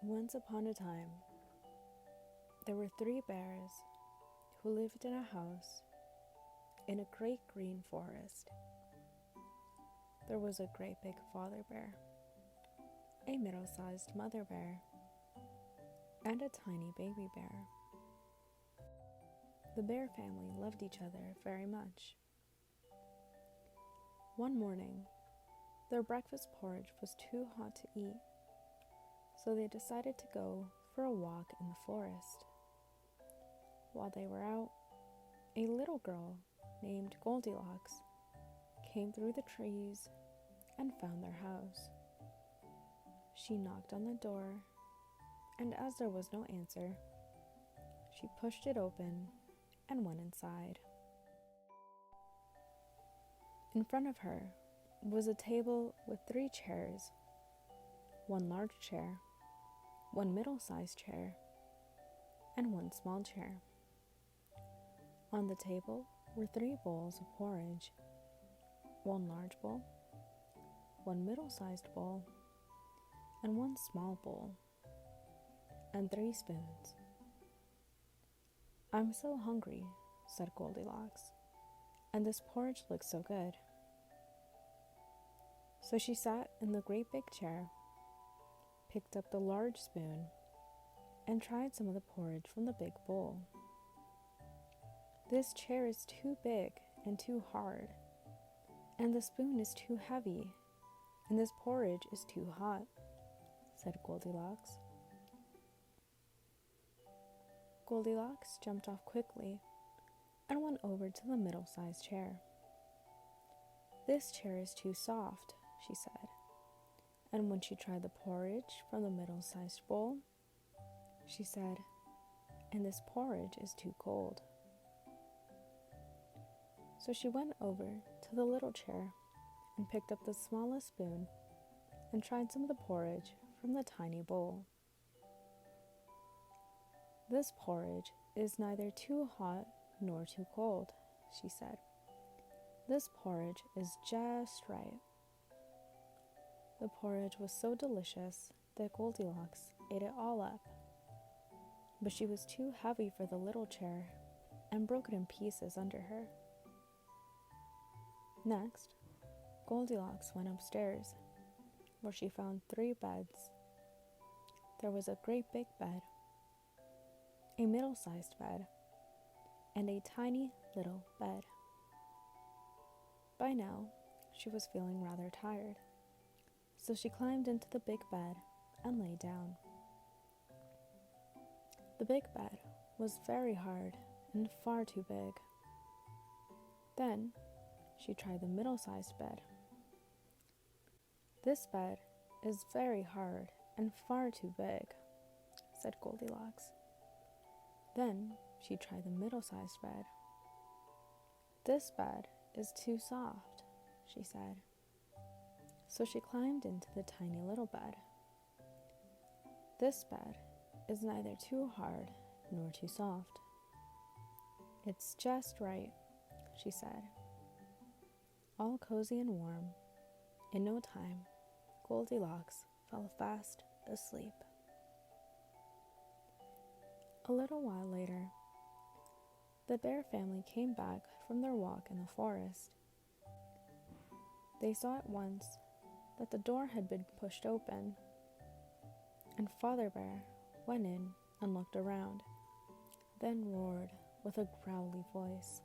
Once upon a time, there were 3 bears who lived in a house in a great green forest. There was a great big father bear, a middle-sized mother bear, and a tiny baby bear. The bear family loved each other very much. One morning, their breakfast porridge was too hot to eat, so they decided to go for a walk in the forest. While they were out, a little girl named Goldilocks came through the trees and found their house. She knocked on the door, and as there was no answer, she pushed it open and went inside. In front of her was a table with 3 chairs, 1 large chair, 1 middle-sized chair, and 1 small chair. On the table were 3 bowls of porridge, 1 large bowl, 1 middle-sized bowl, and 1 small bowl, and 3 spoons. "I'm so hungry," said Goldilocks, "and this porridge looks so good." So she sat in the great big chair, picked up the large spoon, and tried some of the porridge from the big bowl. "This chair is too big and too hard, and the spoon is too heavy, and this porridge is too hot," said Goldilocks. Goldilocks jumped off quickly and went over to the middle-sized chair. "This chair is too soft," she said, and when she tried the porridge from the middle-sized bowl, she said, "And this porridge is too cold." So she went over to the little chair and picked up the smallest spoon and tried some of the porridge from the tiny bowl. "This porridge is neither too hot nor too cold," she said. "This porridge is just right." The porridge was so delicious that Goldilocks ate it all up, but she was too heavy for the little chair and broke it in pieces under her. Next, Goldilocks went upstairs, where she found 3 beds. There was a great big bed, a middle-sized bed, and a tiny little bed. By now, she was feeling rather tired, so she climbed into the big bed and lay down. The big bed was very hard and far too big. Then she tried the middle-sized bed. "This bed is very hard and far too big," said Goldilocks. Then she tried the middle-sized bed. "This bed is too soft," she said. So she climbed into the tiny little bed. "This bed is neither too hard nor too soft. It's just right," she said. All cozy and warm, in no time, Goldilocks fell fast asleep. A little while later, the bear family came back from their walk in the forest. They saw at once that the door had been pushed open, and Father Bear went in and looked around, then roared with a growly voice.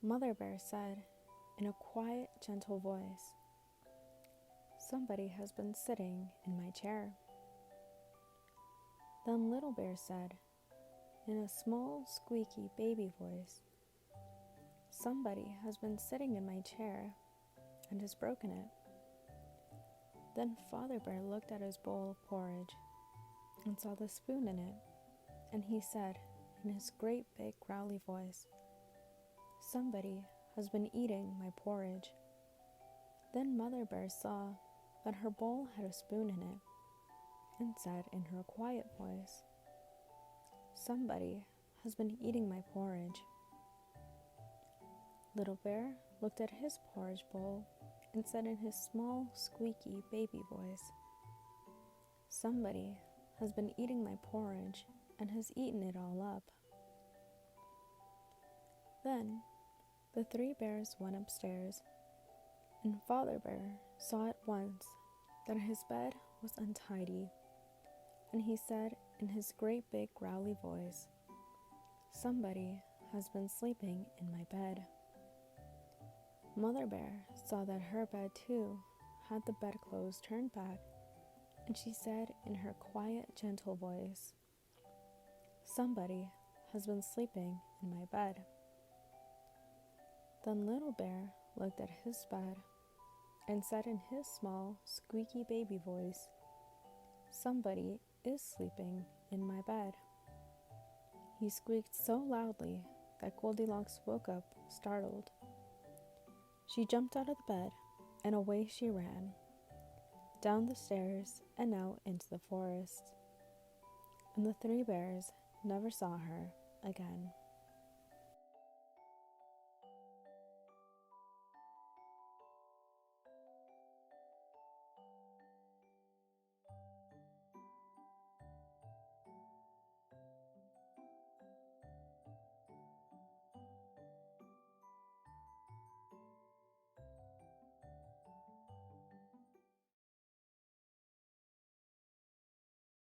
Mother Bear said in a quiet, gentle voice, "Somebody has been sitting in my chair." Then Little Bear said in a small, squeaky baby voice, "Somebody has been sitting in my chair and has broken it." Then Father Bear looked at his bowl of porridge and saw the spoon in it, and he said in his great big growly voice, "Somebody has been eating my porridge." Then Mother Bear saw that her bowl had a spoon in it and said in her quiet voice, "Somebody has been eating my porridge." Little Bear looked at his porridge bowl and said in his small, squeaky baby voice, Somebody has been eating my porridge and has eaten it all up. Then the three bears went upstairs, and Father Bear saw at once that his bed was untidy, and he said in his great big growly voice, "Somebody has been sleeping in my bed." Mother Bear saw that her bed too had the bedclothes turned back, and she said in her quiet, gentle voice, "Somebody has been sleeping in my bed." Then Little Bear looked at his bed and said in his small, squeaky baby voice, "Somebody is sleeping in my bed." He squeaked so loudly that Goldilocks woke up, startled. She jumped out of the bed, and away she ran, down the stairs and out into the forest. And the three bears never saw her again.